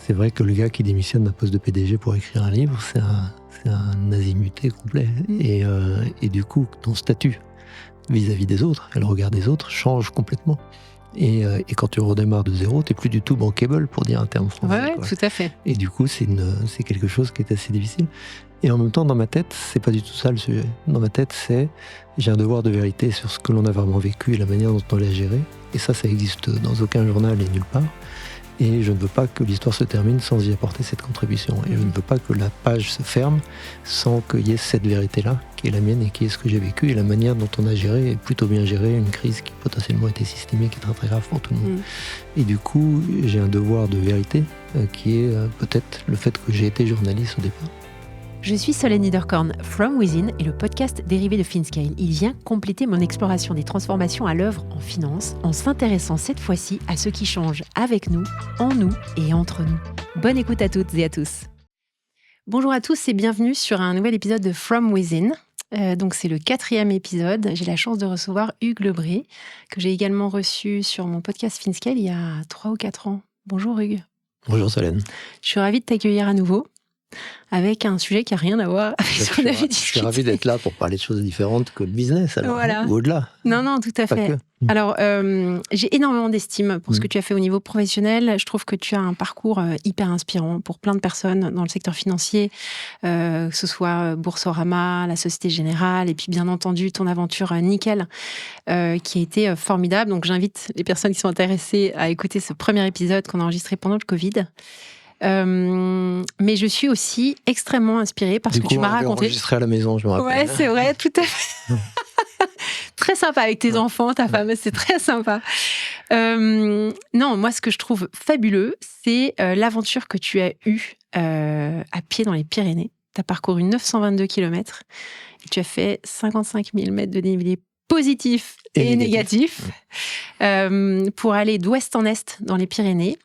c'est vrai que le gars qui démissionne d'un poste de PDG pour écrire un livre, c'est un azimuté complet. Et du coup, ton statut vis-à-vis des autres, et le regard des autres, change complètement. Et quand tu redémarres de zéro, t'es plus du tout bankable, pour dire un terme français. Ouais, tout à fait. Et du coup, c'est quelque chose qui est assez difficile. Et en même temps, dans ma tête, c'est pas du tout ça le sujet. Dans ma tête, j'ai un devoir de vérité sur ce que l'on a vraiment vécu et la manière dont on l'a géré. Et ça existe dans aucun journal et nulle part. Et je ne veux pas que l'histoire se termine sans y apporter cette contribution. Et je ne veux pas que la page se ferme sans qu'il y ait cette vérité-là, qui est la mienne et qui est ce que j'ai vécu. Et la manière dont on a géré, et plutôt bien géré, une crise qui potentiellement était systémique et très très grave pour tout le monde. Et du coup, j'ai un devoir de vérité qui est peut-être le fait que j'ai été journaliste au départ. Je suis Solène Niederkorn. From Within est le podcast dérivé de FinScale. Il vient compléter mon exploration des transformations à l'œuvre en finance en s'intéressant cette fois-ci à ce qui change avec nous, en nous et entre nous. Bonne écoute à toutes et à tous. Bonjour à tous et bienvenue sur un nouvel épisode de From Within. Donc c'est le 4e épisode. J'ai la chance de recevoir Hugues Lebré, que j'ai également reçu sur mon podcast FinScale il y a 3 ou 4 ans. Bonjour Hugues. Bonjour Solène. Je suis ravie de t'accueillir à nouveau, avec un sujet qui n'a rien à voir avec ce qu'on avait discuté. Je suis ravi d'être là pour parler de choses différentes que le business, alors, voilà. Ou au-delà. Non, tout à fait. Alors, j'ai énormément d'estime pour ce que tu as fait au niveau professionnel. Je trouve que tu as un parcours hyper inspirant pour plein de personnes dans le secteur financier, que ce soit Boursorama, la Société Générale, et puis bien entendu ton aventure Nickel, qui a été formidable. Donc, j'invite les personnes qui sont intéressées à écouter ce premier épisode qu'on a enregistré pendant le Covid. Mais je suis aussi extrêmement inspirée parce que tu m'as raconté. Enregistré à la maison, je me rappelle. Ouais, c'est vrai, tout à fait. Très sympa avec tes enfants, ta femme, c'est très sympa. Non, moi, ce que je trouve fabuleux, c'est l'aventure que tu as eue à pied dans les Pyrénées. Tu as parcouru 922 km et tu as fait 55 000 mètres de dénivelé positif et négatif pour aller d'ouest en est dans les Pyrénées.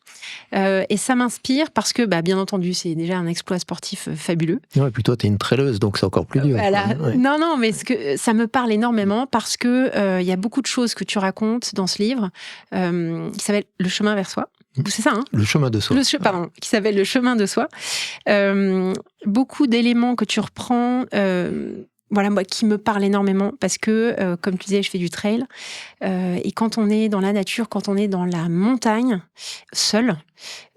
Et ça m'inspire parce que, bien entendu, c'est déjà un exploit sportif fabuleux. Ouais, et puis toi, t'es une traîneuse, donc c'est encore plus dur. Voilà. Ouais. Non, mais ça me parle énormément parce que y a beaucoup de choses que tu racontes dans ce livre qui s'appelle Le chemin vers soi. C'est ça, hein ? Le chemin de soi. Qui s'appelle Le chemin de soi. Beaucoup d'éléments que tu reprends... Voilà, moi, qui me parle énormément parce que, comme tu disais, je fais du trail. Et quand on est dans la nature, quand on est dans la montagne, seul,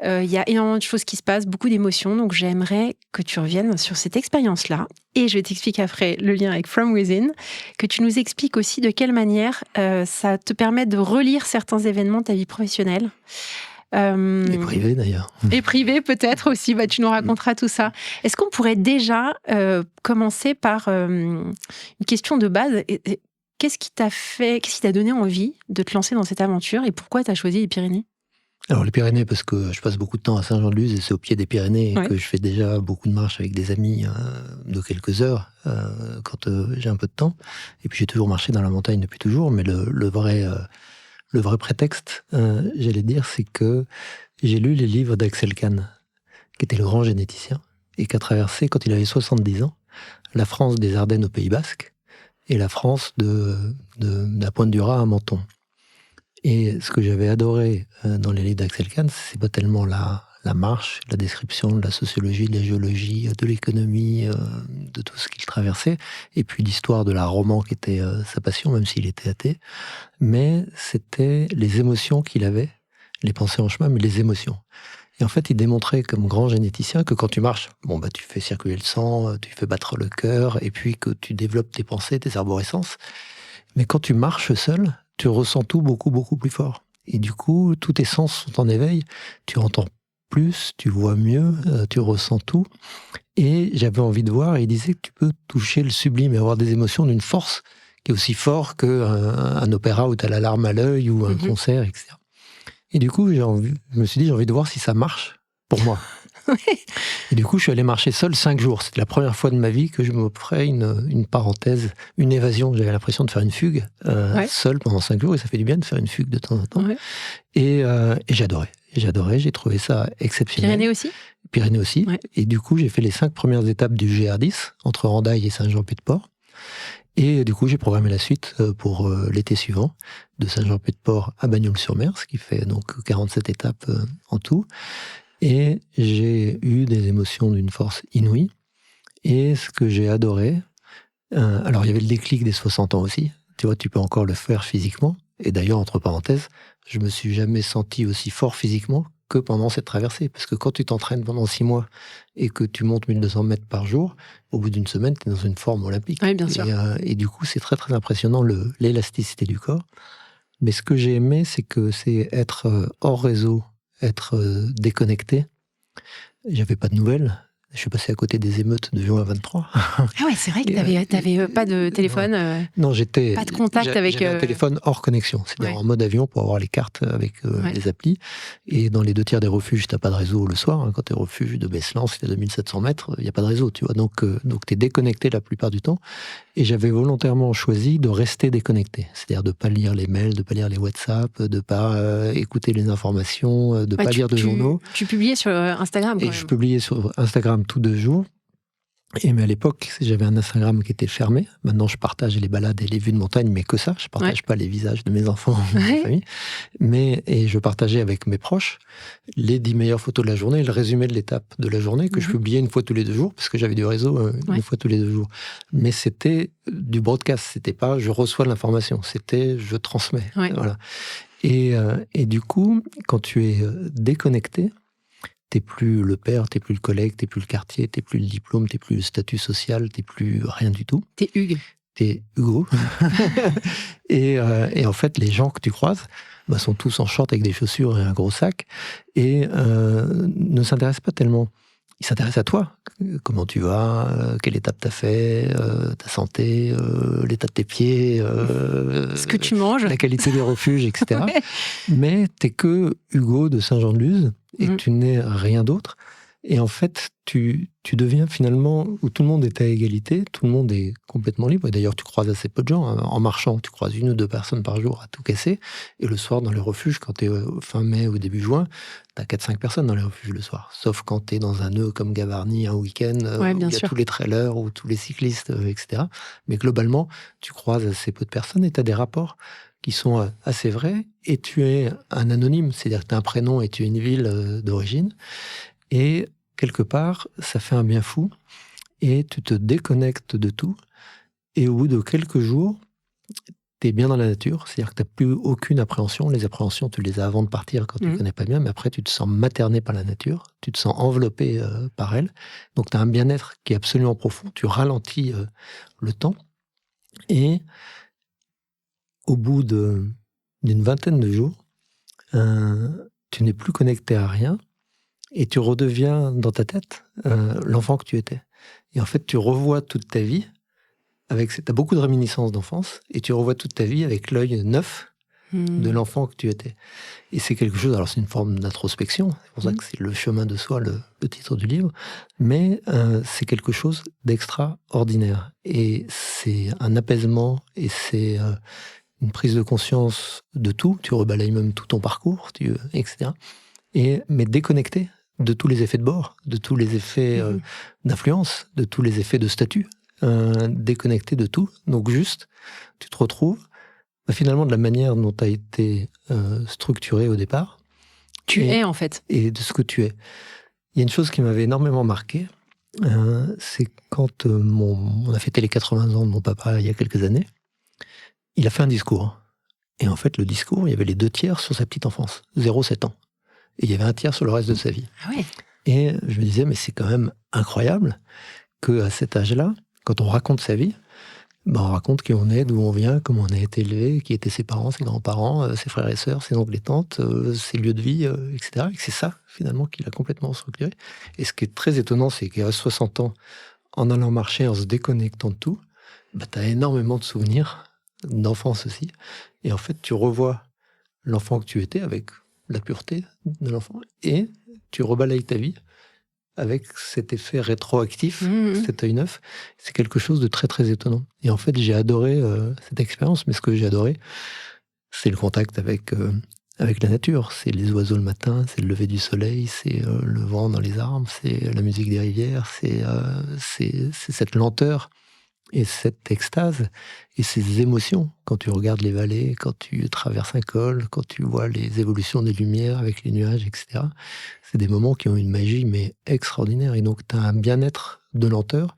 il y a énormément de choses qui se passent, beaucoup d'émotions. Donc, j'aimerais que tu reviennes sur cette expérience-là. Et je t'explique après le lien avec From Within, que tu nous expliques aussi de quelle manière ça te permet de relire certains événements de ta vie professionnelle. Et privé d'ailleurs. Et privé peut-être aussi, tu nous raconteras tout ça. Est-ce qu'on pourrait déjà commencer par une question de base ? Qu'est-ce qui t'a donné envie de te lancer dans cette aventure et pourquoi tu as choisi les Pyrénées ? Alors les Pyrénées, parce que je passe beaucoup de temps à Saint-Jean-de-Luz et c'est au pied des Pyrénées que je fais déjà beaucoup de marches avec des amis de quelques heures quand j'ai un peu de temps. Et puis j'ai toujours marché dans la montagne depuis toujours, mais le vrai prétexte, j'allais dire, c'est que j'ai lu les livres d'Axel Kahn, qui était le grand généticien, et qui a traversé, quand il avait 70 ans, la France des Ardennes au Pays Basque, et la France de la Pointe du Raz à Menton. Et ce que j'avais adoré dans les livres d'Axel Kahn, c'est pas tellement la marche, la description de la sociologie, de la géologie, de l'économie, de tout ce qu'il traversait, et puis l'histoire de l'art roman qui était sa passion, même s'il était athée, mais c'était les émotions qu'il avait, les pensées en chemin, mais les émotions. Et en fait, il démontrait comme grand généticien que quand tu marches, tu fais circuler le sang, tu fais battre le cœur, et puis que tu développes tes pensées, tes arborescences. Mais quand tu marches seul, tu ressens tout beaucoup, beaucoup plus fort. Et du coup, tous tes sens sont en éveil, tu entends plus, tu vois mieux, tu ressens tout. Et j'avais envie de voir, et il disait que tu peux toucher le sublime et avoir des émotions d'une force qui est aussi fort qu'un opéra où tu as la larme à l'œil ou un concert, etc. Et du coup, je me suis dit, j'ai envie de voir si ça marche pour moi. Et du coup, je suis allé marcher seul 5 jours. C'était la première fois de ma vie que je m'offrais une parenthèse, une évasion. J'avais l'impression de faire une fugue seul pendant 5 jours, et ça fait du bien de faire une fugue de temps en temps. Ouais. Et j'adorais. J'ai trouvé ça exceptionnel. Pyrénées aussi. Ouais. Et du coup, j'ai fait les 5 premières étapes du GR10, entre Hendaye et Saint-Jean-Pied-de-Port. Et du coup, j'ai programmé la suite pour l'été suivant, de Saint-Jean-Pied-de-Port à Bagnols-sur-Mer, ce qui fait donc 47 étapes en tout. Et j'ai eu des émotions d'une force inouïe. Et ce que j'ai adoré, alors il y avait le déclic des 60 ans aussi. Tu vois, tu peux encore le faire physiquement. Et d'ailleurs, entre parenthèses, je me suis jamais senti aussi fort physiquement que pendant cette traversée. Parce que quand tu t'entraînes pendant 6 mois et que tu montes 1200 mètres par jour, au bout d'une semaine, tu es dans une forme olympique. Oui, bien sûr. Et du coup, c'est très, très impressionnant l'élasticité du corps. Mais ce que j'ai aimé, c'est que c'est être hors réseau, être déconnecté. J'avais pas de nouvelles. Je suis passé à côté des émeutes de juin 23. Ah ouais, c'est vrai que t'avais pas de téléphone, non, j'étais pas de contact avec... J'avais un téléphone hors connexion, c'est-à-dire en mode avion pour avoir les cartes avec les applis. Et dans les 2 tiers des refuges, t'as pas de réseau le soir. Hein, quand t'es au refuge de Beslan, c'est à 2700 mètres, il n'y a pas de réseau, tu vois. Donc t'es déconnecté la plupart du temps. Et j'avais volontairement choisi de rester déconnecté. C'est-à-dire de pas lire les mails, de pas lire les WhatsApp, de pas écouter les informations, de pas lire de journaux. Tu publiais sur Instagram quand même. Je publiais sur Instagram tous 2 jours. Mais à l'époque, j'avais un Instagram qui était fermé. Maintenant, je partage les balades et les vues de montagne, mais que ça. Je partage pas les visages de mes enfants ou de ma famille. Et je partageais avec mes proches les 10 meilleures photos de la journée, le résumé de l'étape de la journée, que je publiais une fois tous les 2 jours, parce que j'avais du réseau une fois tous les 2 jours. Mais c'était du broadcast. C'était pas je reçois de l'information. C'était je transmets. Voilà. Et du coup, quand tu es déconnecté, t'es plus le père, t'es plus le collègue, t'es plus le quartier, t'es plus le diplôme, t'es plus le statut social, t'es plus rien du tout. T'es Hugues. T'es Hugo. et en fait, les gens que tu croises sont tous en short avec des chaussures et un gros sac et ne s'intéressent pas tellement. Ils s'intéressent à toi. Comment tu vas, quelle étape t'as fait, ta santé, l'état de tes pieds, ce que tu manges, la qualité des refuges, etc. Mais t'es que Hugo de Saint-Jean-de-Luz et tu n'es rien d'autre. Et en fait, tu deviens finalement où tout le monde est à égalité, tout le monde est complètement libre. Et d'ailleurs, tu croises assez peu de gens. Hein. En marchant, tu croises 1 ou 2 personnes par jour à tout casser. Et le soir, dans les refuges, quand tu es fin mai ou début juin, tu as 4-5 personnes dans les refuges le soir. Sauf quand tu es dans un nœud comme Gavarnie, un week-end, où il y a tous les trailers ou tous les cyclistes, etc. Mais globalement, tu croises assez peu de personnes et tu as des rapports qui sont assez vrais. Et tu es un anonyme, c'est-à-dire que tu as un prénom et tu es une ville d'origine. Et quelque part, ça fait un bien fou. Et tu te déconnectes de tout. Et au bout de quelques jours, tu es bien dans la nature. C'est-à-dire que tu n'as plus aucune appréhension. Les appréhensions, tu les as avant de partir quand tu ne connais pas bien. Mais après, tu te sens materné par la nature. Tu te sens enveloppé par elle. Donc, tu as un bien-être qui est absolument profond. Tu ralentis le temps. Et au bout d'une vingtaine de jours, tu n'es plus connecté à rien. Et tu redeviens dans ta tête l'enfant que tu étais. Et en fait, tu revois toute ta vie tu as beaucoup de réminiscences d'enfance et tu revois toute ta vie avec l'œil neuf de l'enfant que tu étais. Et c'est quelque chose, alors c'est une forme d'introspection, c'est pour ça que c'est le chemin de soi, le titre du livre, mais c'est quelque chose d'extraordinaire. Et c'est un apaisement et c'est une prise de conscience de tout. Tu rebalayes même tout ton parcours, etc. Mais déconnecté de tous les effets de bord, de tous les effets d'influence, de tous les effets de statut, déconnecté de tout. Donc juste, tu te retrouves finalement de la manière dont tu as été structuré au départ. Tu es en fait. Et de ce que tu es. Il y a une chose qui m'avait énormément marqué, c'est quand on a fêté les 80 ans de mon papa il y a quelques années, il a fait un discours. Et en fait, le discours, il y avait les 2 tiers sur sa petite enfance, 0-7 ans. Et il y avait 1 tiers sur le reste de sa vie. Ah ouais. Et je me disais, mais c'est quand même incroyable qu'à cet âge-là, quand on raconte sa vie, on raconte qui on est, d'où on vient, comment on a été élevé, qui étaient ses parents, ses grands-parents, ses frères et sœurs, ses oncles et tantes, ses lieux de vie, etc. Et que c'est ça, finalement, qu'il a complètement structuré. Et ce qui est très étonnant, c'est qu'il reste 60 ans, en allant marcher, en se déconnectant de tout, tu as énormément de souvenirs, d'enfance aussi. Et en fait, tu revois l'enfant que tu étais avec la pureté de l'enfant, et tu rebalayes ta vie avec cet effet rétroactif, cet œil neuf. C'est quelque chose de très très étonnant. Et en fait, j'ai adoré cette expérience, mais ce que j'ai adoré, c'est le contact avec la nature. C'est les oiseaux le matin, c'est le lever du soleil, c'est le vent dans les arbres, c'est la musique des rivières, c'est cette lenteur Et cette extase et ces émotions, quand tu regardes les vallées, quand tu traverses un col, quand tu vois les évolutions des lumières avec les nuages, etc., c'est des moments qui ont une magie, mais extraordinaire. Et donc, tu as un bien-être de lenteur,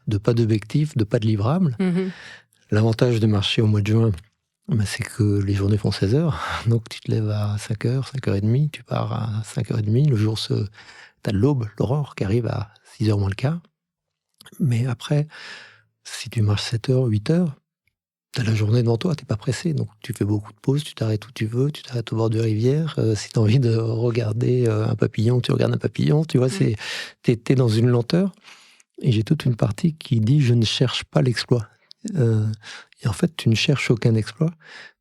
de pas d'objectif, de pas de livrable. L'avantage de marcher au mois de juin, c'est que les journées font 16 heures. Donc, tu te lèves à 5h, 5h30, tu pars à 5h30. Le jour t'as l'aube, l'aurore, qui arrive à 6h moins le quart. Mais après, si tu marches 7 heures, 8 heures, tu as la journée devant toi, tu n'es pas pressé. Donc tu fais beaucoup de pauses, tu t'arrêtes où tu veux, tu t'arrêtes au bord de rivière. Si tu as envie de regarder un papillon, tu regardes un papillon. Tu vois, tu es dans une lenteur. Et j'ai toute une partie qui dit « je ne cherche pas l'exploit ». Et en fait, tu ne cherches aucun exploit.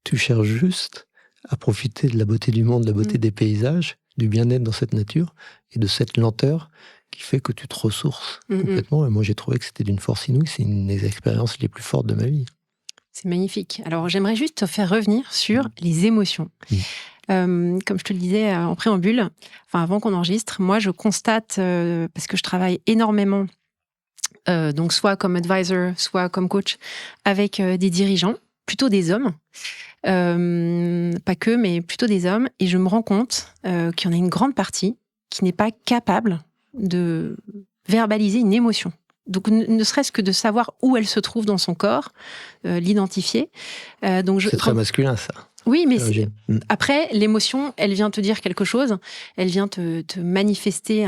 Tu cherches juste à profiter de la beauté du monde, de la beauté des paysages, du bien-être dans cette nature et de cette lenteur qui fait que tu te ressources complètement. Et moi, j'ai trouvé que c'était d'une force inouïe. C'est une des expériences les plus fortes de ma vie. C'est magnifique. Alors, j'aimerais juste te faire revenir sur les émotions. Comme je te le disais en préambule, avant qu'on enregistre, moi, je constate, parce que je travaille énormément, donc soit comme advisor, soit comme coach, avec des dirigeants, plutôt des hommes, pas que, mais plutôt des hommes, et je me rends compte qu'il y en a une grande partie qui n'est pas capable de verbaliser une émotion. Donc, ne serait-ce que de savoir où elle se trouve dans son corps, l'identifier. C'est très masculin, ça. Oui, mais après, l'émotion, elle vient te dire quelque chose, elle vient te manifester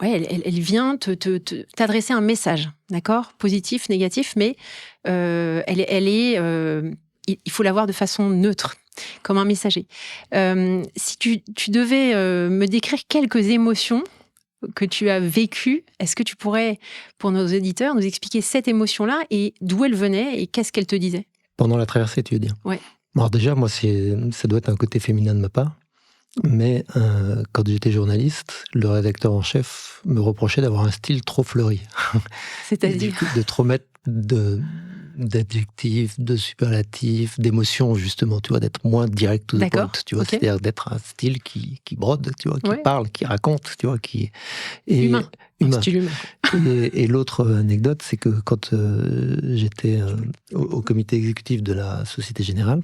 elle vient t'adresser un message, d'accord ? Positif, négatif, mais il faut l'avoir de façon neutre, comme un messager. Si tu devais me décrire quelques émotions que tu as vécues, est-ce que tu pourrais, pour nos auditeurs, nous expliquer cette émotion-là et d'où elle venait et qu'est-ce qu'elle te disait ? Pendant la traversée, tu veux dire ? Ouais. Alors déjà, moi, ça doit être un côté féminin de ma part. Mais quand j'étais journaliste, le rédacteur en chef me reprochait d'avoir un style trop fleuri. C'est-à-dire de trop mettre d'adjectifs, de superlatifs, d'émotions, justement, tu vois, d'être moins direct to the point, tu vois, c'est-à-dire d'être un style qui brode, tu vois, qui parle, qui raconte, tu vois, qui est humain. Style humain. Et l'autre anecdote, c'est que quand j'étais au comité exécutif de la Société Générale,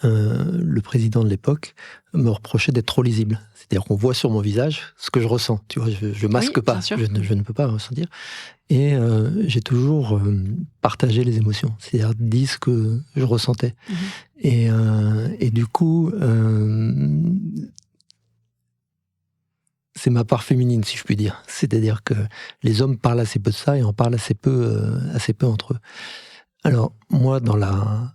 le président de l'époque me reprochait d'être trop lisible. C'est-à-dire qu'on voit sur mon visage ce que je ressens. Tu vois, je masque pas. Je ne peux pas ressentir. Et j'ai toujours partagé les émotions. C'est-à-dire dit ce que je ressentais. Et du coup, c'est ma part féminine, si je puis dire. C'est-à-dire que les hommes parlent assez peu de ça et en parlent assez peu entre eux. Alors, moi, dans la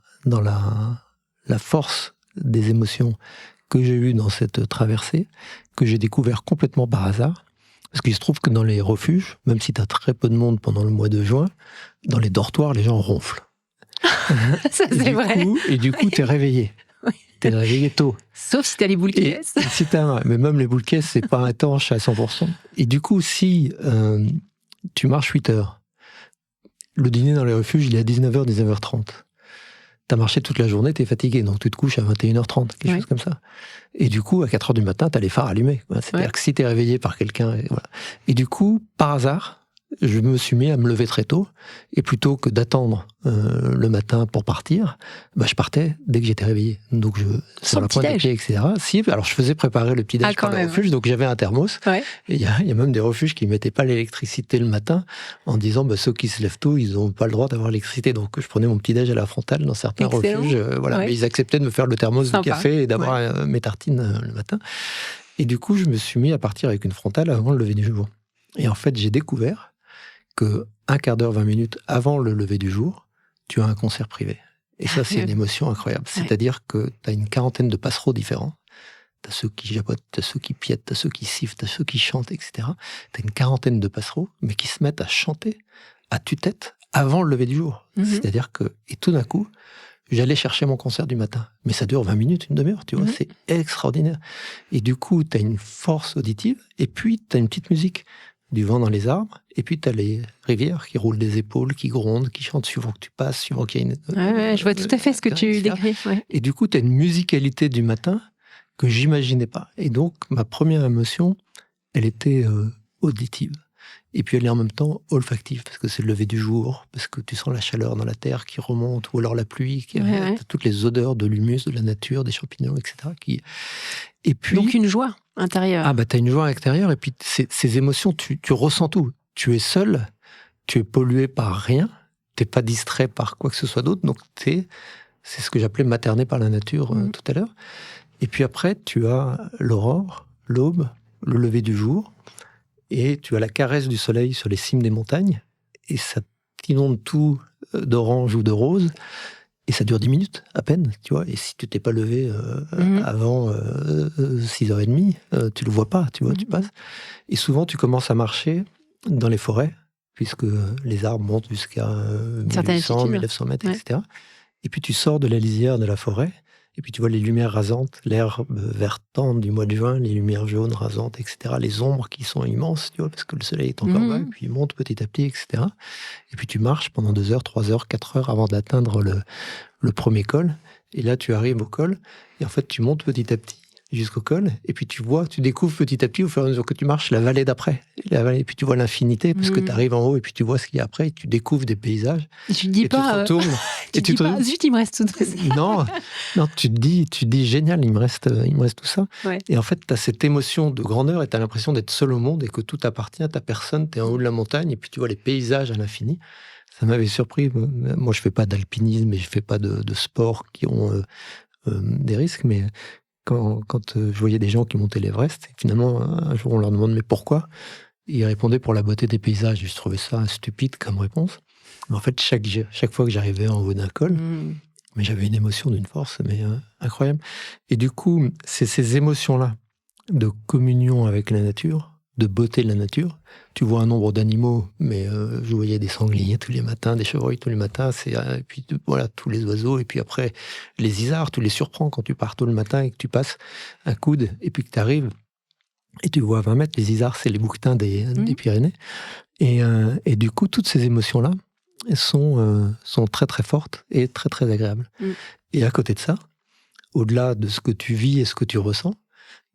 force des émotions que j'ai eues dans cette traversée, que j'ai découvert complètement par hasard, parce qu'il se trouve que dans les refuges, même si tu as très peu de monde pendant le mois de juin, dans les dortoirs, les gens ronflent. Ça, c'est vrai. Et du coup, t'es réveillé. Oui. T'es réveillé tôt. Sauf si t'as les boules caisses. Mais même les boules caisses, c'est pas étanche à 100%. Et du coup, si tu marches 8 heures, le dîner dans les refuges, il est à 19h, 19h30. T'as marché toute la journée, t'es fatigué, donc tu te couches à 21h30, quelque chose comme ça. Et du coup, à 4h du matin, t'as les phares allumés. C'est-à-dire que si t'es réveillé par quelqu'un... Et du coup, par hasard, je me suis mis à me lever très tôt, et plutôt que d'attendre le matin pour partir, je partais dès que j'étais réveillé. Donc, sur la pointe des pieds, etc. Alors, je faisais préparer le petit-déj par les refuges, donc j'avais un thermos. Ouais. Et il y a même des refuges qui ne mettaient pas l'électricité le matin, en disant, ceux qui se lèvent tôt, ils n'ont pas le droit d'avoir l'électricité. Donc, je prenais mon petit-déj à la frontale dans certains refuges. Mais ils acceptaient de me faire le thermos du café et d'avoir mes tartines le matin. Et du coup, je me suis mis à partir avec une frontale avant le lever du jour. Et en fait, j'ai découvert que 1 quart d'heure, 20 minutes avant le lever du jour, tu as un concert privé. Et ça, c'est une émotion incroyable. C'est-à-dire que tu as une quarantaine de passereaux différents. Tu as ceux qui japotent, tu as ceux qui piètent, tu as ceux qui sifflent, tu as ceux qui chantent, etc. Tu as une quarantaine de passereaux, mais qui se mettent à chanter à tue-tête avant le lever du jour. C'est-à-dire que, et tout d'un coup, j'allais chercher mon concert du matin. Mais ça dure 20 minutes, une demi-heure, tu vois, c'est extraordinaire. Et du coup, tu as une force auditive, et puis tu as une petite musique. Du vent dans les arbres, et puis tu as les rivières qui roulent des épaules, qui grondent, qui chantent suivant que tu passes, suivant qu'il y a une... je vois tout à fait ce que tu décris. Ouais. Et du coup, tu as une musicalité du matin que j'imaginais pas. Et donc, ma première émotion, elle était auditive. Et puis elle est en même temps olfactive, parce que c'est le lever du jour, parce que tu sens la chaleur dans la terre qui remonte, ou alors la pluie, toutes les odeurs de l'humus, de la nature, des champignons, etc. Et puis, donc une joie intérieure. Ah bah t'as une joie intérieure, et puis ces émotions, tu ressens tout. Tu es seul, tu es pollué par rien, t'es pas distrait par quoi que ce soit d'autre, donc c'est ce que j'appelais materné par la nature tout à l'heure. Et puis après, tu as l'aurore, l'aube, le lever du jour, et tu as la caresse du soleil sur les cimes des montagnes, et ça t'inonde tout d'orange ou de rose, et ça dure 10 minutes à peine, tu vois. Et si tu t'es pas levé avant 6h30, tu le vois pas, tu vois, tu passes. Et souvent, tu commences à marcher dans les forêts, puisque les arbres montent jusqu'à 1800, 1900 mètres, etc. Et puis tu sors de la lisière de la forêt, et puis tu vois les lumières rasantes, l'herbe vert tendre du mois de juin, les lumières jaunes rasantes, etc. Les ombres qui sont immenses, tu vois, parce que le soleil est encore bas, et puis il monte petit à petit, etc. Et puis tu marches pendant 2 heures, 3 heures, 4 heures avant d'atteindre le premier col. Et là, tu arrives au col, et en fait, tu montes petit à petit jusqu'au col, et puis tu découvres petit à petit, au fur et à mesure que tu marches, la vallée d'après. Et puis tu vois l'infinité, parce que tu arrives en haut, et puis tu vois ce qu'il y a après, et tu découvres des paysages. Et tu te dis pas... Tu te retournes, tu te dis pas, zut, il me reste tout ça. Non, tu te dis, génial, il me reste tout ça. Ouais. Et en fait, tu as cette émotion de grandeur, et tu as l'impression d'être seul au monde, et que tout appartient à ta personne, tu es en haut de la montagne, et puis tu vois les paysages à l'infini. Ça m'avait surpris. Moi, je fais pas d'alpinisme, et je fais pas de sports qui ont des risques, mais quand je voyais des gens qui montaient l'Everest, et finalement, un jour, on leur demande « mais pourquoi ?» Ils répondaient « pour la beauté des paysages ». Je trouvais ça stupide comme réponse. Mais en fait, chaque fois que j'arrivais en haut d'un col, mais j'avais une émotion d'une force incroyable. Et du coup, c'est ces émotions-là de communion avec la nature, de beauté de la nature. Tu vois un nombre d'animaux, mais je voyais des sangliers tous les matins, des chevreuils tous les matins, et puis voilà, tous les oiseaux, et puis après, les isards, tu les surprends quand tu pars tôt le matin et que tu passes un coude, et puis que tu arrives, et tu vois à 20 mètres, les isards, c'est les bouquetins des Pyrénées. Et du coup, toutes ces émotions-là sont très très fortes et très très agréables. Et à côté de ça, au-delà de ce que tu vis et ce que tu ressens,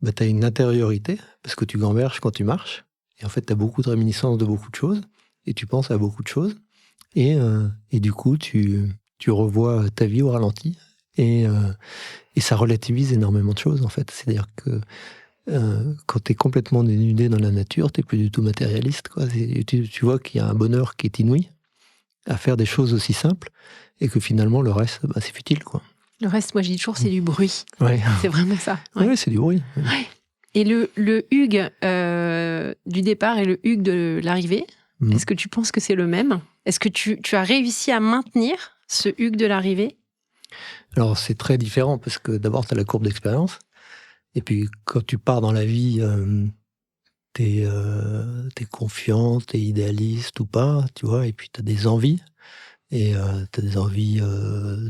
bah, tu as une intériorité, parce que tu gamberges quand tu marches, et en fait, tu as beaucoup de réminiscences de beaucoup de choses, et tu penses à beaucoup de choses, et du coup, tu revois ta vie au ralenti, et ça relativise énormément de choses, en fait. C'est-à-dire que quand tu es complètement dénudé dans la nature, tu n'es plus du tout matérialiste, quoi. Tu vois qu'il y a un bonheur qui est inouï à faire des choses aussi simples, et que finalement, le reste, bah, c'est futile, quoi. Le reste, moi, je dis toujours, c'est du bruit. Ouais. C'est vraiment ça. Ouais, c'est du bruit. Ouais. Et le Hugues du départ et le Hugues de l'arrivée, est-ce que tu penses que c'est le même ? Est-ce que tu as réussi à maintenir ce Hugues de l'arrivée ? Alors, c'est très différent, parce que d'abord, tu as la courbe d'expérience. Et puis, quand tu pars dans la vie, t'es confiant, t'es idéaliste ou pas, tu vois, et puis tu as des envies. Et tu as des envies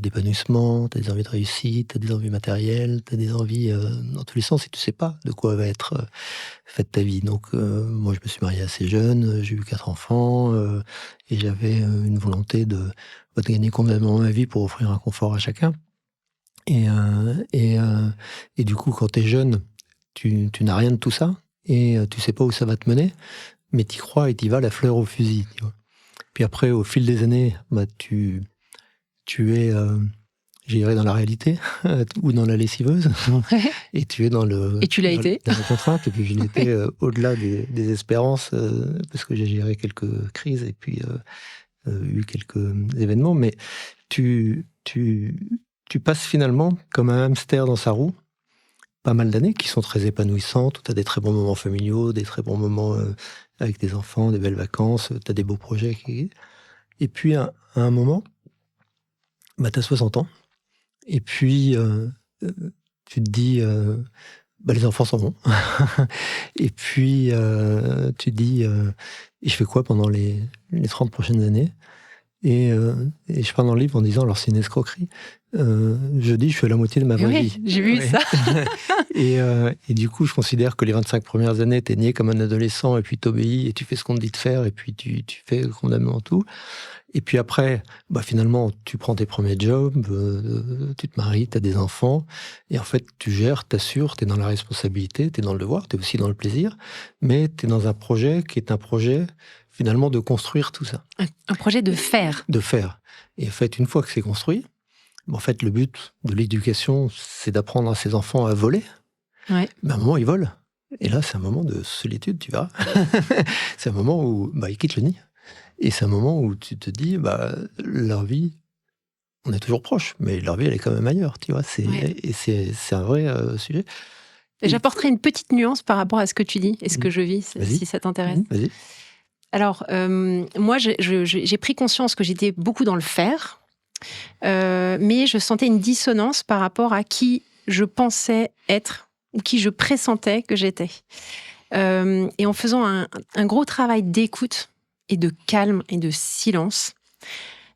d'épanouissement, tu as des envies de réussite, tu as des envies matérielles, tu as des envies dans tous les sens, et tu sais pas de quoi va être faite ta vie. Donc moi, je me suis marié assez jeune, j'ai eu 4 enfants, et j'avais une volonté de gagner convenablement ma vie pour offrir un confort à chacun. Et du coup, quand tu es jeune, tu n'as rien de tout ça, et tu sais pas où ça va te mener, mais tu y crois et tu y vas la fleur au fusil, tu vois. Puis après, au fil des années, bah, tu es, je dirais, dans la réalité ou dans la lessiveuse. Et tu es dans le... Et tu l'as été. Dans la contrainte. Et puis je l'étais au-delà des espérances, parce que j'ai géré quelques crises et puis eu quelques événements. Mais tu passes finalement comme un hamster dans sa roue, pas mal d'années qui sont très épanouissantes, où tu as des très bons moments familiaux, des très bons moments avec tes enfants, des belles vacances, tu as des beaux projets. Et puis, à un moment, bah, tu as 60 ans, et puis tu te dis, bah, les enfants sont bons. Et puis, tu te dis, et je fais quoi pendant les 30 prochaines années ? Et je parle dans le livre en disant, alors c'est une escroquerie, je dis je suis à la moitié de ma vraie vie. J'ai vu ça. et du coup, je considère que les 25 premières années, t'es niais comme un adolescent, et puis t'obéis, et tu fais ce qu'on te dit de faire, et puis tu fais convenablement tout. Et puis après, finalement, tu prends tes premiers jobs, tu te maries, t'as des enfants, et en fait, tu gères, t'assures, t'es dans la responsabilité, t'es dans le devoir, t'es aussi dans le plaisir, mais t'es dans un projet qui est un projet, finalement, de construire tout ça. Un projet de faire. De faire. Et en fait, une fois que c'est construit, en fait, le but de l'éducation, c'est d'apprendre à ses enfants à voler. Ouais. Mais à un moment, ils volent. Et là, c'est un moment de solitude, tu verras. C'est un moment où ils quittent le nid. Et c'est un moment où tu te dis, leur vie, on est toujours proche, mais leur vie, elle est quand même ailleurs, tu vois. Et c'est un vrai sujet. J'apporterai une petite nuance par rapport à ce que tu dis et ce que je vis, si ça t'intéresse. Vas-y. Alors, moi, j'ai pris conscience que j'étais beaucoup dans le faire, mais je sentais une dissonance par rapport à qui je pensais être ou qui je pressentais que j'étais. Et en faisant un gros travail d'écoute et de calme et de silence,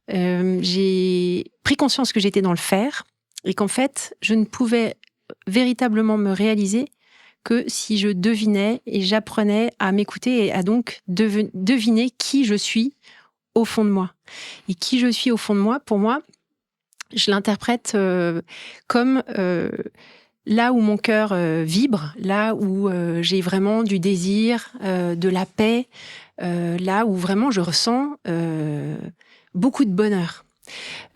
j'ai pris conscience que j'étais dans le faire et qu'en fait, je ne pouvais véritablement me réaliser que si je devinais et j'apprenais à m'écouter et à donc deviner qui je suis au fond de moi. Et qui je suis au fond de moi, pour moi, je l'interprète comme là où mon cœur vibre, là où j'ai vraiment du désir, de la paix, là où vraiment je ressens beaucoup de bonheur.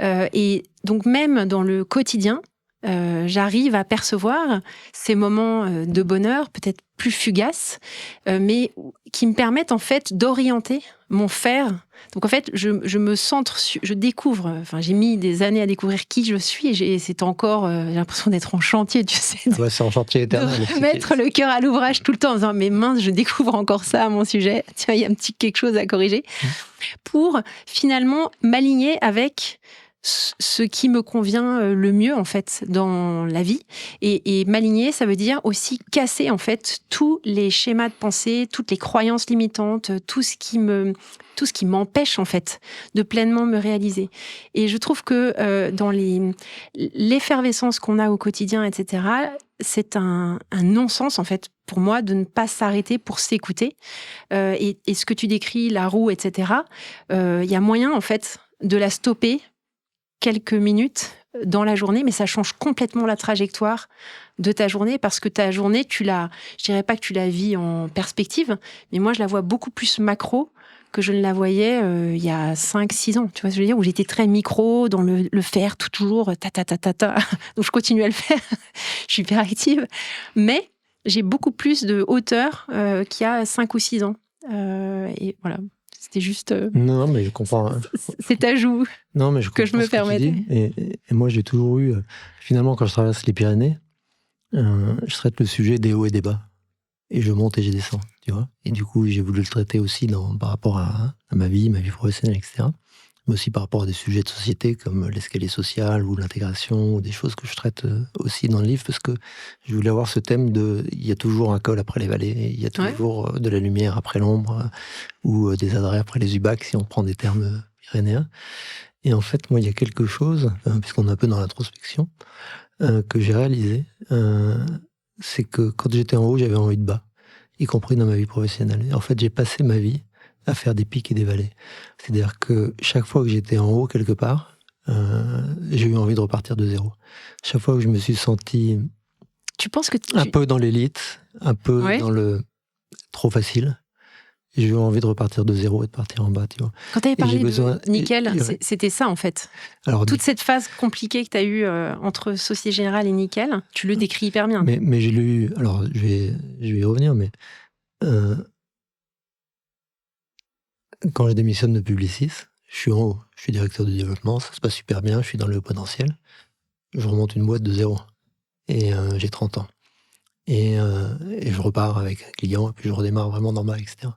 Et donc même dans le quotidien, j'arrive à percevoir ces moments de bonheur, peut-être plus fugaces, mais qui me permettent en fait d'orienter mon faire. Donc en fait, je me centre, je découvre, enfin j'ai mis des années à découvrir qui je suis et c'est encore, j'ai l'impression d'être en chantier, tu sais. C'est en chantier éternel. De mettre le cœur à l'ouvrage tout le temps en disant, mais mince, je découvre encore ça à mon sujet. Tiens, il y a un petit quelque chose à corriger. Pour finalement m'aligner avec ce qui me convient le mieux en fait dans la vie et m'aligner, ça veut dire aussi casser en fait tous les schémas de pensée, toutes les croyances limitantes, tout ce qui m'empêche en fait de pleinement me réaliser. Et je trouve que dans l'effervescence qu'on a au quotidien, etc., c'est un non-sens en fait pour moi de ne pas s'arrêter pour s'écouter. Et ce que tu décris, la roue, etc., il y a moyen en fait de la stopper quelques minutes dans la journée, mais ça change complètement la trajectoire de ta journée parce que ta journée, je dirais pas que tu la vis en perspective, mais moi, je la vois beaucoup plus macro que je ne la voyais il y a 5-6 ans, tu vois ce que je veux dire, où j'étais très micro dans le faire toujours ta. Donc, je continue à le faire. Je suis hyper active. Mais j'ai beaucoup plus de hauteur qu'il y a 5 ou 6 ans. Et voilà. C'était juste. Non, mais je comprends. C'est ajout que je me permettais. Et moi, j'ai toujours eu. Finalement, quand je traverse les Pyrénées, je traite le sujet des hauts et des bas. Et je monte et je descends, tu vois. Et du coup, j'ai voulu le traiter aussi par rapport à ma vie professionnelle, etc. Mais aussi par rapport à des sujets de société comme l'escalier social ou l'intégration, ou des choses que je traite aussi dans le livre, parce que je voulais avoir ce thème il y a toujours un col après les vallées, il y a toujours de la lumière après l'ombre, ou des adrets après les ubacs, si on prend des termes pyrénéens. Et en fait, moi, il y a quelque chose, puisqu'on est un peu dans l'introspection, que j'ai réalisé, c'est que quand j'étais en haut, j'avais envie de bas, y compris dans ma vie professionnelle. Et en fait, j'ai passé ma vie à faire des pics et des vallées. C'est-à-dire que chaque fois que j'étais en haut quelque part, j'ai eu envie de repartir de zéro. Chaque fois que je me suis senti un peu dans l'élite, un peu dans le trop facile, j'ai eu envie de repartir de zéro et de partir en bas, tu vois. Quand tu avais parlé de Nickel, c'était ça en fait. Alors, toute cette phase compliquée que tu as eue entre Société Générale et Nickel, tu le décris hyper bien. Mais je l'ai eu, alors je vais y revenir, mais quand je démissionne de Publicis, je suis en haut, je suis directeur de développement, ça se passe super bien, je suis dans le haut potentiel. Je remonte une boîte de zéro. Et j'ai 30 ans. Et je repars avec un client, et puis je redémarre vraiment normal, etc.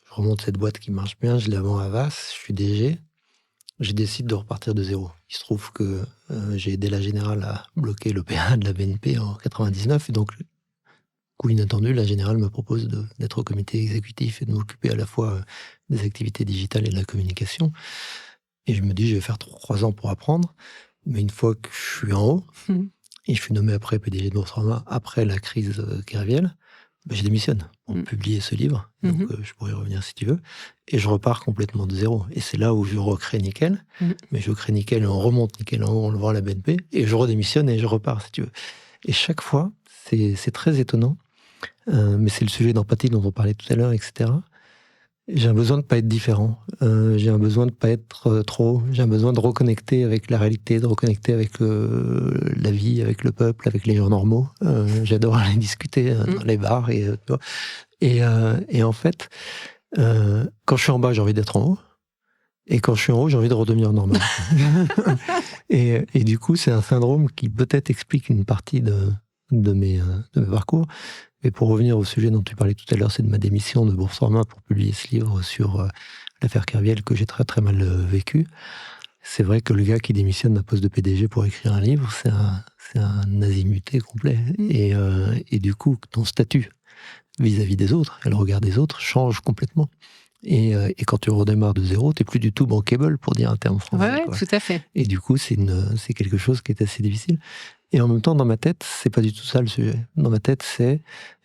Je remonte cette boîte qui marche bien, je la vends à Avas, je suis DG. Je décide de repartir de zéro. Il se trouve que j'ai aidé la Générale à bloquer le PA de la BNP en 99, et donc coup inattendu, la Générale me propose d'être au comité exécutif et de m'occuper à la fois des activités digitales et de la communication. Et je me dis, je vais faire 3 ans pour apprendre. Mais une fois que je suis en haut, et je suis nommé après PDG de Boursorama, après la crise Kerviel, je démissionne pour publier ce livre. Donc, je pourrais y revenir si tu veux. Et je repars complètement de zéro. Et c'est là où je recrée Nickel. Mais je crée Nickel et on remonte Nickel en haut, on le vend à la BNP. Et je redémissionne et je repars, si tu veux. Et chaque fois, c'est très étonnant. Mais c'est le sujet d'empathie dont on parlait tout à l'heure, etc. J'ai un besoin de ne pas être différent. J'ai un besoin de ne pas être trop. J'ai un besoin de reconnecter avec la réalité, de reconnecter avec la vie, avec le peuple, avec les gens normaux. J'adore aller discuter dans les bars. Et en fait, quand je suis en bas, j'ai envie d'être en haut. Et quand je suis en haut, j'ai envie de redevenir normal. et du coup, c'est un syndrome qui peut-être explique une partie de mes parcours. Et pour revenir au sujet dont tu parlais tout à l'heure, c'est de ma démission de Boursorama pour publier ce livre sur l'affaire Kerviel que j'ai très très mal vécu. C'est vrai que le gars qui démissionne d'un poste de PDG pour écrire un livre, c'est un azimuté complet. Et du coup, ton statut vis-à-vis des autres, et le regard des autres, change complètement. Et quand tu redémarres de zéro, tu n'es plus du tout bankable, pour dire un terme français. Ouais, tout à fait. Et du coup, c'est quelque chose qui est assez difficile. Et en même temps, dans ma tête, c'est pas du tout ça le sujet. Dans ma tête,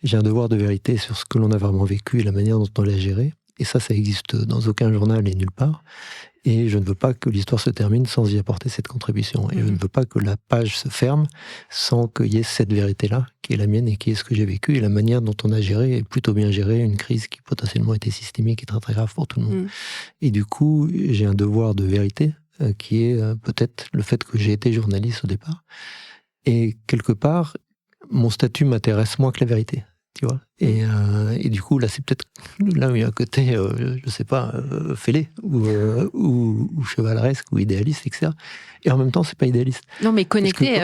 j'ai un devoir de vérité sur ce que l'on a vraiment vécu et la manière dont on l'a géré. Et ça existe dans aucun journal et nulle part. Et je ne veux pas que l'histoire se termine sans y apporter cette contribution. Et je ne veux pas que la page se ferme sans qu'il y ait cette vérité-là, qui est la mienne et qui est ce que j'ai vécu. Et la manière dont on a géré, et plutôt bien géré, une crise qui potentiellement était systémique et très très grave pour tout le monde. Et du coup, j'ai un devoir de vérité qui est peut-être le fait que j'ai été journaliste au départ. Et quelque part, mon statut m'intéresse moins que la vérité, tu vois. Et du coup, là, c'est peut-être là où il y a un côté, je sais pas, fêlé, ou chevaleresque, ou idéaliste, etc. Et en même temps, c'est pas idéaliste. Non, mais connecté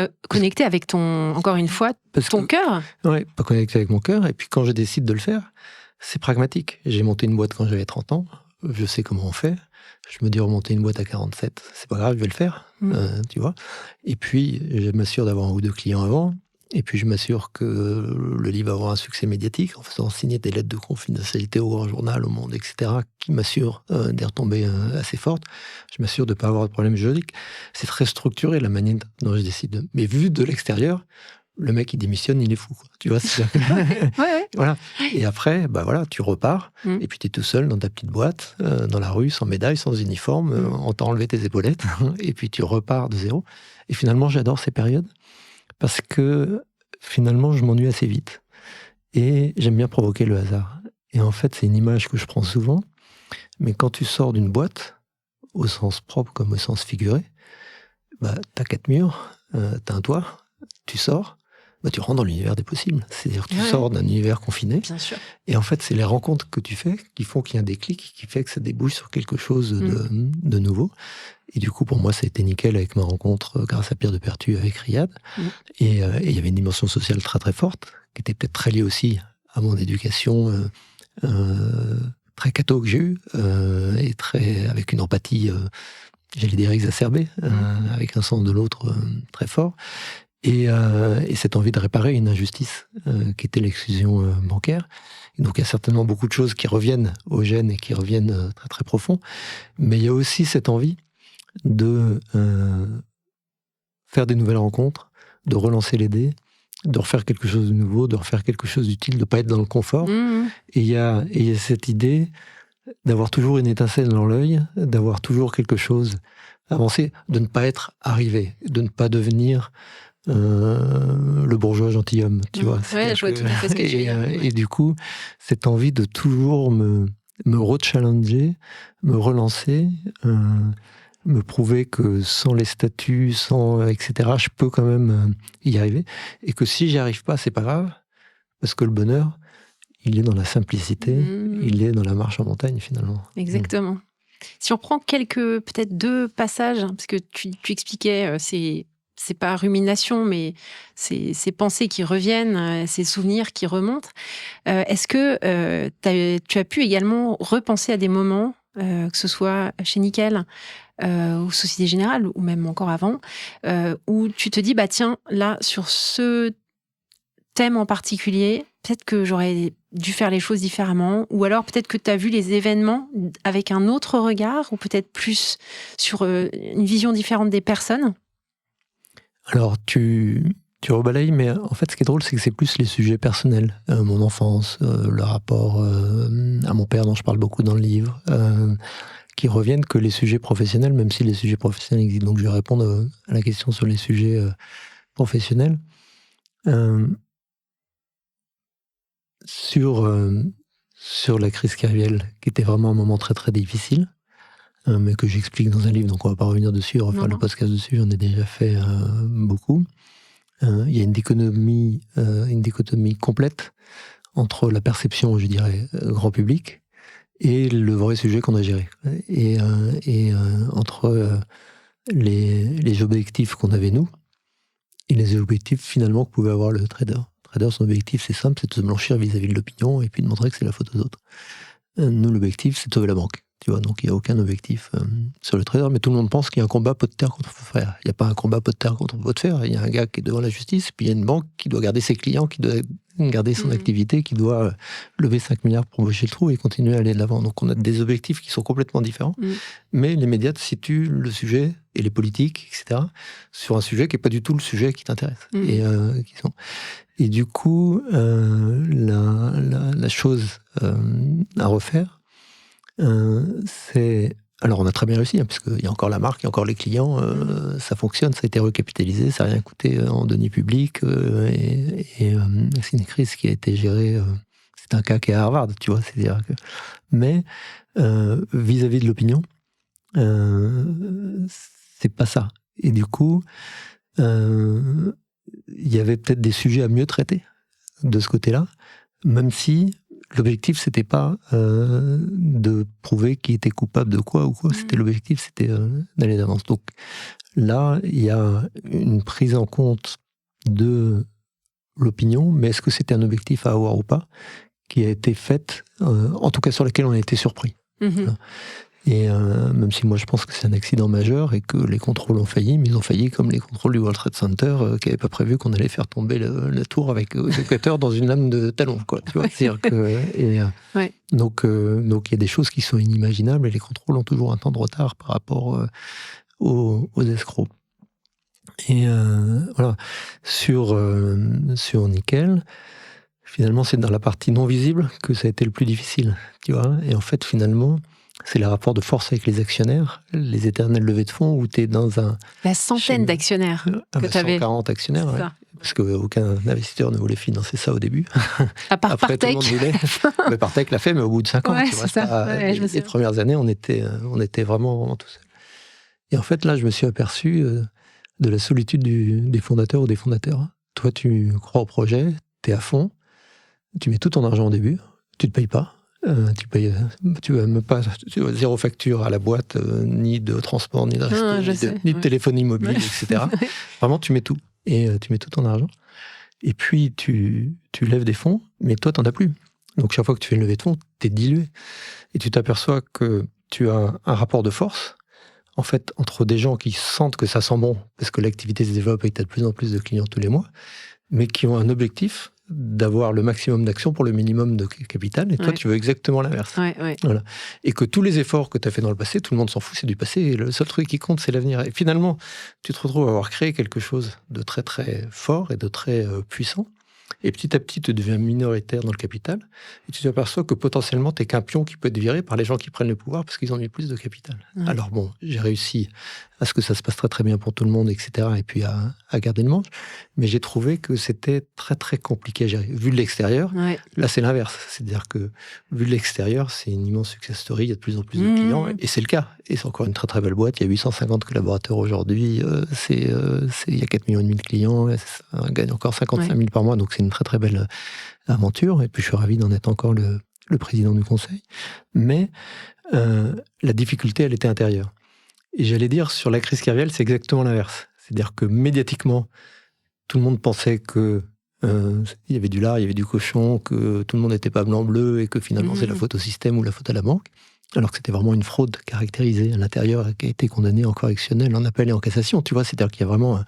avec encore une fois, ton cœur. Oui, pas connecté avec mon cœur. Et puis, quand je décide de le faire, c'est pragmatique. J'ai monté une boîte quand j'avais 30 ans. Je sais comment on fait. Je me dis, remonter une boîte à 47, c'est pas grave, je vais le faire, tu vois. Et puis, je m'assure d'avoir 1 ou 2 clients avant. Et puis, je m'assure que le livre va avoir un succès médiatique en faisant signer des lettres de confidentialité au Grand Journal, au Monde, etc., qui m'assurent des retombées assez fortes. Je m'assure de ne pas avoir de problème juridique. C'est très structuré, la manière dont je décide. Mais vu de l'extérieur, le mec, il démissionne, il est fou, quoi. Tu vois, ouais. Voilà. Et après, tu repars, et puis tu es tout seul dans ta petite boîte, dans la rue, sans médaille, sans uniforme, on t'a enlevé tes épaulettes, et puis tu repars de zéro. Et finalement, j'adore ces périodes, parce que finalement, je m'ennuie assez vite. Et j'aime bien provoquer le hasard. Et en fait, c'est une image que je prends souvent, mais quand tu sors d'une boîte, au sens propre comme au sens figuré, t'as 4 murs, t'as un toit, tu sors, tu rentres dans l'univers des possibles. C'est-à-dire que tu sors d'un univers confiné. Bien sûr. Et en fait, c'est les rencontres que tu fais qui font qu'il y a un déclic, qui fait que ça débouche sur quelque chose de nouveau. Et du coup, pour moi, ça a été nickel avec ma rencontre grâce à Pierre de Pertuis avec Riyad. Et il y avait une dimension sociale très très forte, qui était peut-être très liée aussi à mon éducation très catho que j'ai eue, et avec une empathie, j'allais dire exacerbée, avec un sens de l'autre très fort. Et cette envie de réparer une injustice qui était l'exclusion bancaire. Et donc il y a certainement beaucoup de choses qui reviennent au gène et qui reviennent très très profond. Mais il y a aussi cette envie de faire des nouvelles rencontres, de relancer les dés, de refaire quelque chose de nouveau, de refaire quelque chose d'utile, de ne pas être dans le confort. Et il y a cette idée d'avoir toujours une étincelle dans l'œil, d'avoir toujours quelque chose avancé, de ne pas être arrivé, de ne pas devenir le bourgeois gentilhomme, tu vois. Ouais, je vois tout à fait ce que tu veux dire. Et du coup, cette envie de toujours me re-challenger, me relancer, me prouver que sans les statuts, etc., je peux quand même y arriver. Et que si j'y arrive pas, c'est pas grave, parce que le bonheur, il est dans la simplicité, il est dans la marche en montagne, finalement. Exactement. Si on prend peut-être 2 passages, parce que tu expliquais, c'est pas rumination, mais ces pensées qui reviennent, ces souvenirs qui remontent. Est-ce que tu as pu également repenser à des moments, que ce soit chez Nickel, ou Société Générale, ou même encore avant, où tu te dis, tiens, là, sur ce thème en particulier, peut-être que j'aurais dû faire les choses différemment, ou alors peut-être que tu as vu les événements avec un autre regard, ou peut-être plus sur une vision différente des personnes. Alors, tu rebalayes, mais en fait, ce qui est drôle, c'est que c'est plus les sujets personnels. Mon enfance, le rapport à mon père, dont je parle beaucoup dans le livre, qui reviennent, que les sujets professionnels, même si les sujets professionnels existent. Donc, je vais répondre à la question sur les sujets professionnels. Sur la crise carvielle, qui était vraiment un moment très très difficile, mais que j'explique dans un livre, donc on ne va pas revenir dessus, refaire le podcast dessus, j'en ai déjà fait beaucoup. Il y a une dichotomie complète entre la perception, je dirais, grand public, et le vrai sujet qu'on a géré. Et entre les objectifs qu'on avait nous, et les objectifs finalement que pouvait avoir le trader. Le trader, son objectif, c'est simple, c'est de se blanchir vis-à-vis de l'opinion et puis de montrer que c'est la faute aux autres. Nous, l'objectif, c'est de sauver la banque. Tu vois, donc il n'y a aucun objectif sur le trader, mais tout le monde pense qu'il y a un combat pot de terre contre pot de fer. Il n'y a pas un combat pot de terre contre pot de fer. Il y a un gars qui est devant la justice, puis il y a une banque qui doit garder ses clients, qui doit garder son activité, qui doit lever 5 milliards pour boucher le trou et continuer à aller de l'avant. Donc on a des objectifs qui sont complètement différents, mais les médias situent le sujet et les politiques, etc., sur un sujet qui n'est pas du tout le sujet qui t'intéresse. Et du coup, la chose à refaire, c'est... Alors, on a très bien réussi, puisqu'il y a encore la marque, il y a encore les clients, ça fonctionne, ça a été recapitalisé, ça n'a rien coûté en deniers publics, et c'est une crise qui a été gérée, c'est un cas qui est à Harvard, tu vois, c'est-à-dire que... Mais, vis-à-vis de l'opinion, c'est pas ça. Et du coup, il y avait peut-être des sujets à mieux traiter de ce côté-là, même si l'objectif, c'était pas de prouver qui était coupable de quoi ou quoi. C'était l'objectif, c'était d'aller d'avance. Donc là, il y a une prise en compte de l'opinion, mais est-ce que c'était un objectif à avoir ou pas, qui a été faite, en tout cas sur laquelle on a été surpris. Voilà. Et même si moi je pense que c'est un accident majeur et que les contrôles ont failli, mais ils ont failli comme les contrôles du World Trade Center qui n'avaient pas prévu qu'on allait faire tomber la tour avec le cutter dans une lame de talon, quoi. Tu vois, c'est-à-dire que, donc il y a des choses qui sont inimaginables et les contrôles ont toujours un temps de retard par rapport aux escrocs. Et voilà, sur Nickel, finalement c'est dans la partie non visible que ça a été le plus difficile, tu vois. Et en fait finalement, c'est les rapports de force avec les actionnaires, les éternelles levées de fonds où tu es dans un... La centaine d'actionnaires que tu avais. 140 actionnaires, ouais. Parce qu'aucun investisseur ne voulait financer ça au début. À part Après, Partech. Tout le monde voulait. Mais Partech l'a fait, mais au bout de 5 ans. Ouais, tu vois, c'est ça. Les premières années, on était vraiment, vraiment tout seul. Et en fait, là, je me suis aperçu de la solitude des fondateurs ou des fondateurs. Toi, tu crois au projet, tu es à fond, tu mets tout ton argent au début, tu ne te payes pas. Tu as même pas zéro facture à la boîte, ni de transport, ni de resto, ni de téléphonie mobile, etc. Vraiment, tu mets tout. Et tu mets tout ton argent. Et puis, tu lèves des fonds, mais toi, tu n'en as plus. Donc, chaque fois que tu fais une levée de fonds, tu es dilué. Et tu t'aperçois que tu as un rapport de force, en fait, entre des gens qui sentent que ça sent bon, parce que l'activité se développe et que tu as de plus en plus de clients tous les mois, mais qui ont un objectif d'avoir le maximum d'actions pour le minimum de capital, et toi, tu veux exactement l'inverse. Voilà. Et que tous les efforts que tu as fait dans le passé, tout le monde s'en fout, c'est du passé, et le seul truc qui compte, c'est l'avenir. Et finalement, tu te retrouves à avoir créé quelque chose de très, très fort et de très puissant, et petit à petit, tu deviens minoritaire dans le capital, et tu t'aperçois que potentiellement, tu n'es qu'un pion qui peut être viré par les gens qui prennent le pouvoir parce qu'ils ont mis plus de capital. Alors bon, j'ai réussi à ce que ça se passe très très bien pour tout le monde, etc., et puis à garder le manche, mais j'ai trouvé que c'était très très compliqué à gérer. Vu de l'extérieur, là c'est l'inverse, c'est-à-dire que vu de l'extérieur, c'est une immense success story, il y a de plus en plus de clients, et c'est le cas, et c'est encore une très très belle boîte, il y a 850 collaborateurs aujourd'hui, il y a 4,5 millions de clients, ça gagne encore 55 000 par mois, donc c'est une très très belle aventure, et puis je suis ravi d'en être encore le président du conseil, mais la difficulté, elle était intérieure. Et j'allais dire, sur la crise carvielle, c'est exactement l'inverse. C'est-à-dire que médiatiquement, tout le monde pensait que il y avait du lard, il y avait du cochon, que tout le monde n'était pas blanc-bleu et que finalement c'est la faute au système ou la faute à la banque. alors que c'était vraiment une fraude caractérisée à l'intérieur, qui a été condamnée en correctionnel, en appel et en cassation. Tu vois, c'est-à-dire qu'il y a vraiment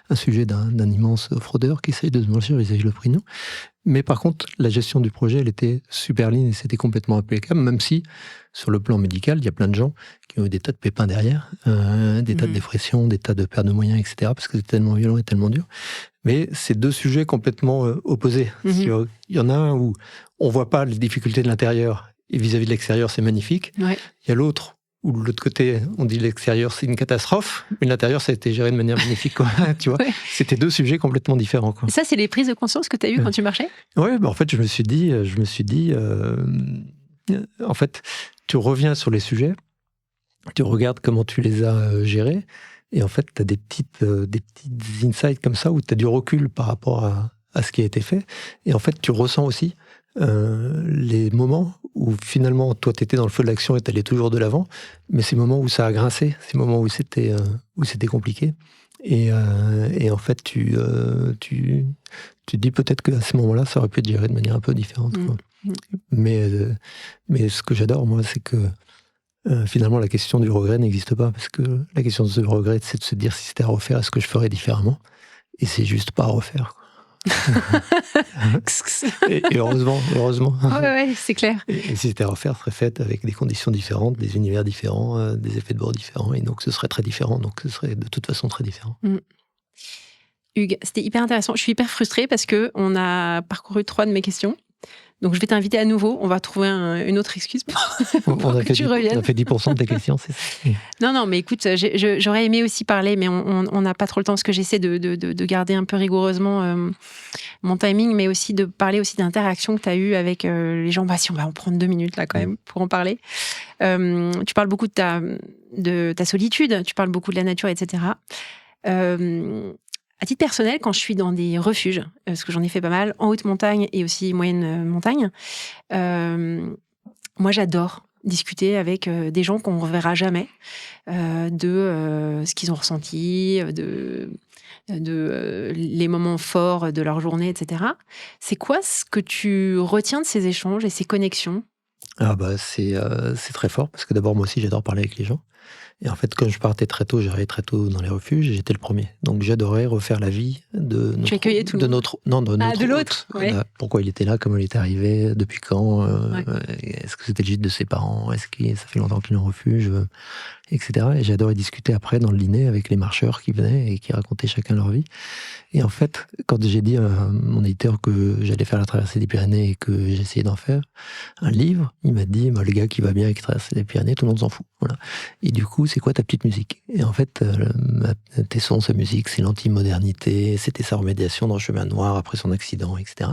un sujet d'un immense fraudeur qui essaye de se blanchir vis-à-vis le prix nous. Mais par contre, la gestion du projet, elle était super lean et c'était complètement impeccable, même si, sur le plan médical, il y a plein de gens qui ont eu des tas de pépins derrière, des tas de dépressions, des tas de pertes de moyens, etc., parce que c'est tellement violent et tellement dur. Mais c'est deux sujets complètement opposés. Il y en a un où on voit pas les difficultés de l'intérieur et vis-à-vis de l'extérieur, c'est magnifique. Ouais. Il y a l'autre où de l'autre côté, on dit l'extérieur, c'est une catastrophe, mais l'intérieur, ça a été géré de manière magnifique. Quoi. Tu vois, c'était deux sujets complètement différents. Quoi. Ça, c'est les prises de conscience que tu as eues quand tu marchais ? Oui, en fait, je me suis dit, en fait, tu reviens sur les sujets, tu regardes comment tu les as gérés, et en fait, tu as des petites insights comme ça, où tu as du recul par rapport à ce qui a été fait, et en fait, tu ressens aussi les moments où finalement toi t'étais dans le feu de l'action et t'allais toujours de l'avant, mais ces moments où ça a grincé, ces moments où c'était compliqué, et en fait tu te dis peut-être qu'à ce moment-là ça aurait pu être géré de manière un peu différente. Quoi. Mais ce que j'adore moi, c'est que finalement la question du regret n'existe pas, parce que la question de ce regret, c'est de se dire si c'était à refaire, est-ce que je ferais différemment, et c'est juste pas à refaire. et heureusement. Ouais, c'est clair. Et si c'était à refaire, ce serait fait avec des conditions différentes, des univers différents, des effets de bord différents, et donc ce serait très différent. Donc ce serait de toute façon très différent. Hugues, c'était hyper intéressant. Je suis hyper frustrée parce que on a parcouru 3 de mes questions. Donc je vais t'inviter à nouveau. On va trouver une autre excuse pour que tu reviennes. On a fait 10% de tes questions, c'est ça. Non, mais écoute, j'aurais aimé aussi parler, mais on n'a pas trop le temps, parce que j'essaie de garder un peu rigoureusement mon timing, mais aussi de parler aussi d'interaction que tu as eues avec les gens. Bah, si on va en prendre 2 minutes là quand même pour en parler. Tu parles beaucoup de ta solitude, tu parles beaucoup de la nature, etc. À titre personnel, quand je suis dans des refuges, parce que j'en ai fait pas mal, en haute montagne et aussi moyenne montagne, moi j'adore discuter avec des gens qu'on ne reverra jamais, de ce qu'ils ont ressenti, de les moments forts de leur journée, etc. C'est quoi ce que tu retiens de ces échanges et ces connexions ? C'est très fort, parce que d'abord moi aussi j'adore parler avec les gens. Et en fait, quand je partais très tôt, j'arrivais très tôt dans les refuges et j'étais le premier. Donc j'adorais refaire la vie de notre... Tu accueillais tout le monde ? De l'autre. Ouais. Pourquoi il était là, comment il était arrivé, depuis quand, est-ce que c'était le gîte de ses parents, est-ce que ça fait longtemps qu'il est en refuge, etc. Et j'adorais discuter après dans le dîner avec les marcheurs qui venaient et qui racontaient chacun leur vie. Et en fait, quand j'ai dit à mon éditeur que j'allais faire la traversée des Pyrénées et que j'essayais d'en faire un livre, il m'a dit, le gars qui va bien avec la traversée des Pyrénées, tout le monde s'en fout. Voilà. Et du coup, c'est quoi ta petite musique ? Et en fait, tes sons, sa musique, c'est l'anti-modernité, c'était sa remédiation dans le chemin noir après son accident, etc.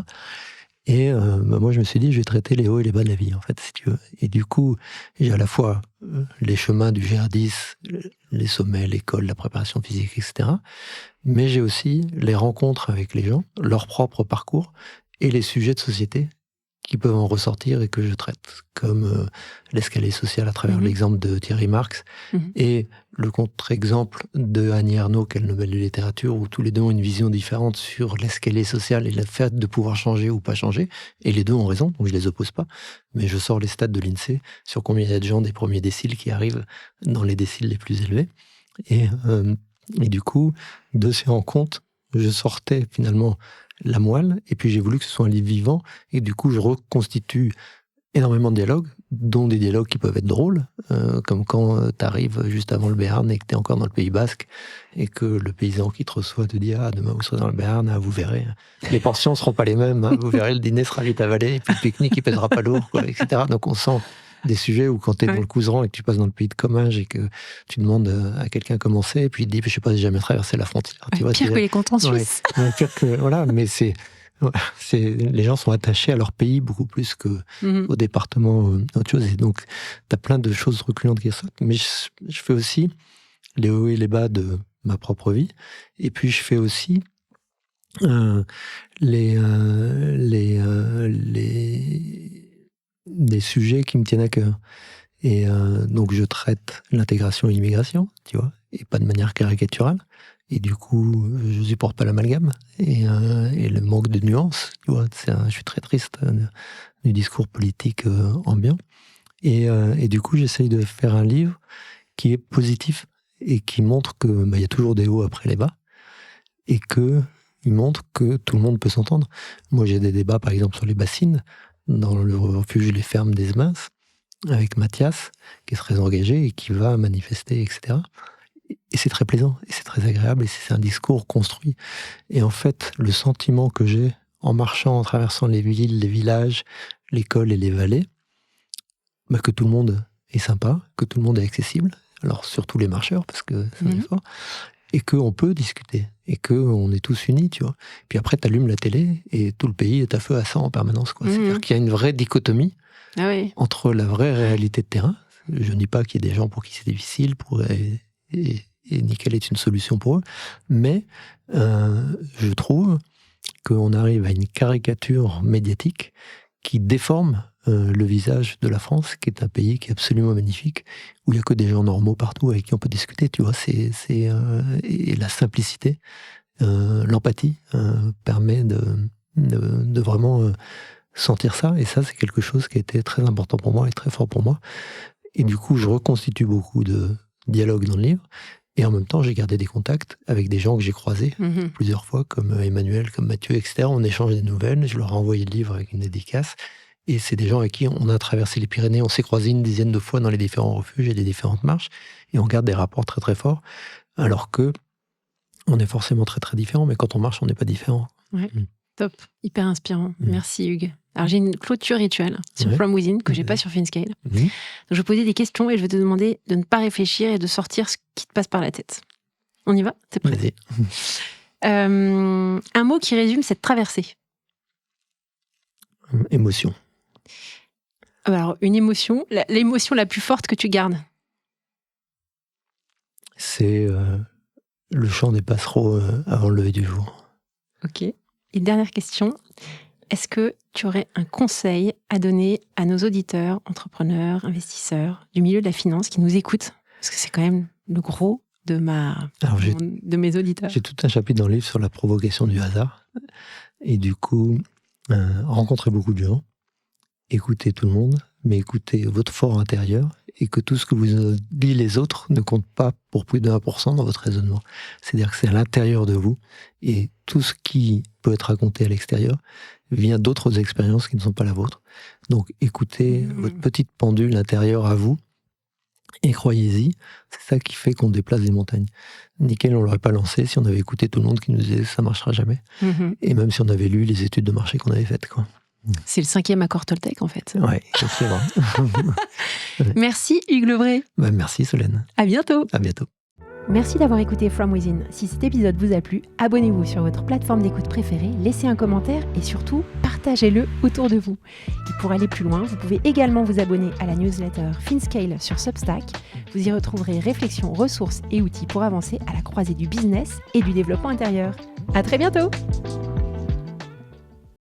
Et moi, je me suis dit, je vais traiter les hauts et les bas de la vie, en fait, si tu veux. Et du coup, j'ai à la fois les chemins du GR10, les sommets, l'école, la préparation physique, etc. Mais j'ai aussi les rencontres avec les gens, leur propre parcours, et les sujets de société qui peuvent en ressortir et que je traite, comme l'escalier social à travers l'exemple de Thierry Marx, et le contre-exemple de Annie Ernaux, qui est le Nobel de littérature, où tous les deux ont une vision différente sur l'escalier social et le fait de pouvoir changer ou pas changer, et les deux ont raison, donc je les oppose pas, mais je sors les stats de l'INSEE sur combien il y a de gens des premiers déciles qui arrivent dans les déciles les plus élevés, et du coup, de ces rencontres, je sortais finalement la moelle, et puis j'ai voulu que ce soit un livre vivant, et du coup je reconstitue énormément de dialogues, dont des dialogues qui peuvent être drôles, comme quand tu arrives juste avant le Béarn et que tu es encore dans le Pays Basque, et que le paysan qui te reçoit te dit « Ah, demain vous serez dans le Béarn, vous verrez, les portions ne seront pas les mêmes, vous verrez, le dîner sera vite avalé, et puis le pique-nique il pèsera pas lourd, quoi, etc. » Donc on sent des sujets où quand tu es dans le Couserans et que tu passes dans le pays de Comminges et que tu demandes à quelqu'un comment c'est, et puis il te dit « Je sais pas, j'ai jamais traversé la frontière. » Tu vois, pire que les comptes en Suisse. Pire que, voilà, mais les gens sont attachés à leur pays beaucoup plus qu'au département, autre chose. Et donc, tu as plein de choses reculantes qui ressortent. Mais je fais aussi les hauts et les bas de ma propre vie. Et puis, je fais aussi des sujets qui me tiennent à cœur. Et donc, je traite l'intégration et l'immigration, tu vois, et pas de manière caricaturale. Et du coup, je supporte pas l'amalgame et le manque de nuances. Tu vois, je suis très triste du discours politique ambiant. Et du coup, j'essaye de faire un livre qui est positif et qui montre que y a toujours des hauts après les bas et que il montre que tout le monde peut s'entendre. Moi, j'ai des débats, par exemple, sur les bassines, dans le refuge Les Fermes des Minces, avec Mathias, qui est très engagé et qui va manifester, etc. Et c'est très plaisant, et c'est très agréable, et c'est un discours construit. Et en fait, le sentiment que j'ai en marchant, en traversant les villes, les villages, l'école et les vallées, que tout le monde est sympa, que tout le monde est accessible, alors surtout les marcheurs, parce que c'est fort, et qu'on peut discuter, et qu'on est tous unis, tu vois. Puis après, tu allumes la télé, et tout le pays est à feu à sang en permanence, quoi. C'est-à-dire qu'il y a une vraie dichotomie entre la vraie réalité de terrain. Je ne dis pas qu'il y a des gens pour qui c'est difficile, et nickel est une solution pour eux, mais je trouve qu'on arrive à une caricature médiatique qui déforme le visage de la France, qui est un pays qui est absolument magnifique, où il n'y a que des gens normaux partout avec qui on peut discuter, tu vois. Et la simplicité, l'empathie permet de vraiment sentir ça, et ça, c'est quelque chose qui a été très important pour moi et très fort pour moi. Et du coup, je reconstitue beaucoup de dialogues dans le livre, et en même temps, j'ai gardé des contacts avec des gens que j'ai croisés plusieurs fois, comme Emmanuel, comme Mathieu, etc. On échange des nouvelles, je leur ai envoyé le livre avec une dédicace. Et c'est des gens avec qui on a traversé les Pyrénées, on s'est croisés une dizaine de fois dans les différents refuges et les différentes marches, et on garde des rapports très très forts, alors que on est forcément très très différents, mais quand on marche, on n'est pas différent. Ouais. Top, hyper inspirant. Merci Hugues. Alors j'ai une clôture rituelle sur From Within que j'ai pas sur Finscale. Donc je vais poser des questions et je vais te demander de ne pas réfléchir et de sortir ce qui te passe par la tête. On y va ? T'es prêt ? Vas-y. Un mot qui résume cette traversée. Émotion. Alors une émotion, l'émotion la plus forte que tu gardes. C'est le chant des passereaux avant le lever du jour. Ok. Et dernière question, est-ce que tu aurais un conseil à donner à nos auditeurs, entrepreneurs, investisseurs du milieu de la finance qui nous écoutent ? Parce que c'est quand même le gros de mes auditeurs. J'ai tout un chapitre dans le livre sur la provocation du hasard. Et du coup, rencontrer beaucoup de gens, écouter tout le monde, mais écoutez votre fort intérieur, et que tout ce que vous dit les autres ne compte pas pour plus de 1% dans votre raisonnement. C'est-à-dire que c'est à l'intérieur de vous, et tout ce qui peut être raconté à l'extérieur vient d'autres expériences qui ne sont pas la vôtre. Donc écoutez votre petite pendule intérieure à vous, et croyez-y, c'est ça qui fait qu'on déplace des montagnes. Nickel, on ne l'aurait pas lancé si on avait écouté tout le monde qui nous disait ça ne marchera jamais. Et même si on avait lu les études de marché qu'on avait faites, quoi. C'est le 5e accord Toltec, en fait. Ouais, c'est vrai. Merci Hugues Levray. Merci Solène. À bientôt. À bientôt. Merci d'avoir écouté From Within. Si cet épisode vous a plu, abonnez-vous sur votre plateforme d'écoute préférée, laissez un commentaire et surtout, partagez-le autour de vous. Et pour aller plus loin, vous pouvez également vous abonner à la newsletter Finscale sur Substack. Vous y retrouverez réflexions, ressources et outils pour avancer à la croisée du business et du développement intérieur. À très bientôt!